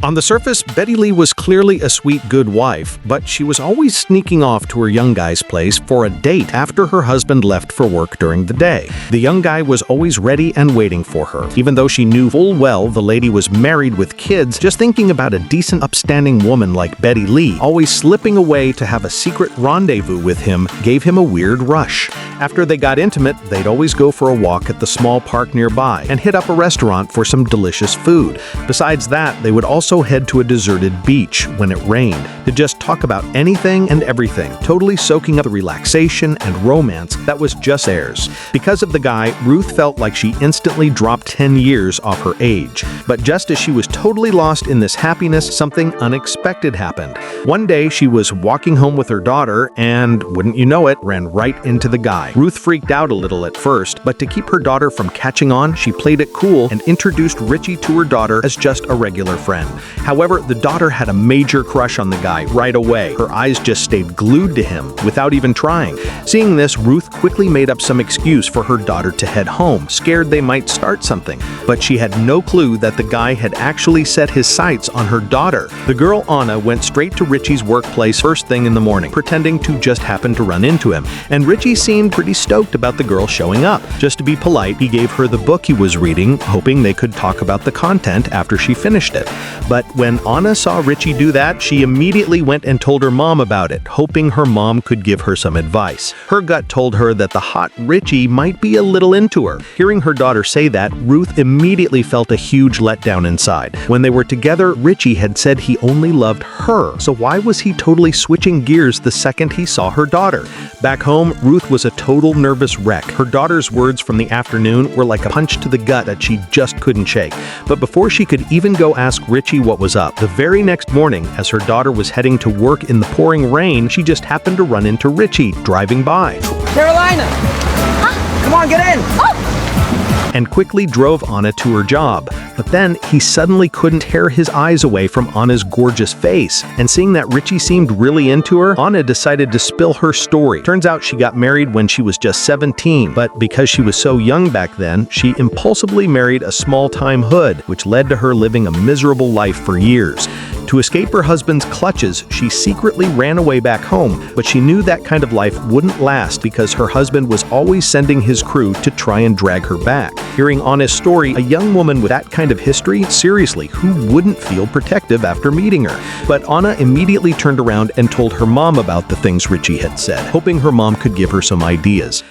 On the surface, Betty Lee was clearly a sweet, good wife, but she was always sneaking off to her young guy's place for a date after her husband left for work during the day. The young guy was always ready and waiting for her, even though she knew full well the lady was married with kids. Just thinking about a decent, upstanding woman like Betty Lee always slipping away to have a secret rendezvous with him gave him a weird rush. After they got intimate, they'd always go for a walk at the small park nearby and hit up a restaurant for some delicious food. Besides that, they would also head to a deserted beach when it rained to just talk about anything and everything, totally soaking up the relaxation and romance that was just theirs. Because of the guy, Ruth felt like she instantly dropped 10 years off her age. But just as she was totally lost in this happiness, something unexpected happened. One day, she was walking home with her daughter and, wouldn't you know it, ran right into the guy. Ruth freaked out a little at first, but to keep her daughter from catching on, she played it cool and introduced Richie to her daughter as just a regular friend. However, the daughter had a major crush on the guy right away. Her eyes just stayed glued to him without even trying. Seeing this, Ruth quickly made up some excuse for her daughter to head home, scared they might start something. But she had no clue that the guy had actually set his sights on her daughter. The girl Anna went straight to Richie's workplace first thing in the morning, pretending to just happen to run into him. And Richie seemed pretty stoked about the girl showing up. Just to be polite, he gave her the book he was reading, hoping they could talk about the content after she finished it. But when Anna saw Richie do that, she immediately went and told her mom about it, hoping her mom could give her some advice. Her gut told her that the hot Richie might be a little into her. Hearing her daughter say that, Ruth immediately felt a huge letdown inside. When they were together, Richie had said he only loved her, so why was he totally switching gears the second he saw her daughter? Back home, Ruth was a total nervous wreck. Her daughter's words from the afternoon were like a punch to the gut that she just couldn't shake. But before she could even go ask Richie what was up, the very next morning, as her daughter was heading to work in the pouring rain, she just happened to run into Richie driving by. Carolina! Huh? Come on, get in! Oh! And quickly drove Anna to her job. But then he suddenly couldn't tear his eyes away from Anna's gorgeous face. And seeing that Richie seemed really into her, Anna decided to spill her story. Turns out she got married when she was just 17, but because she was so young back then, she impulsively married a small-time hood, which led to her living a miserable life for years. To escape her husband's clutches, she secretly ran away back home, but she knew that kind of life wouldn't last because her husband was always sending his crew to try and drag her back. Hearing Anna's story, a young woman with that kind of history, seriously, who wouldn't feel protective after meeting her? But Anna immediately turned around and told her mom about the things Richie had said, hoping her mom could give her some ideas.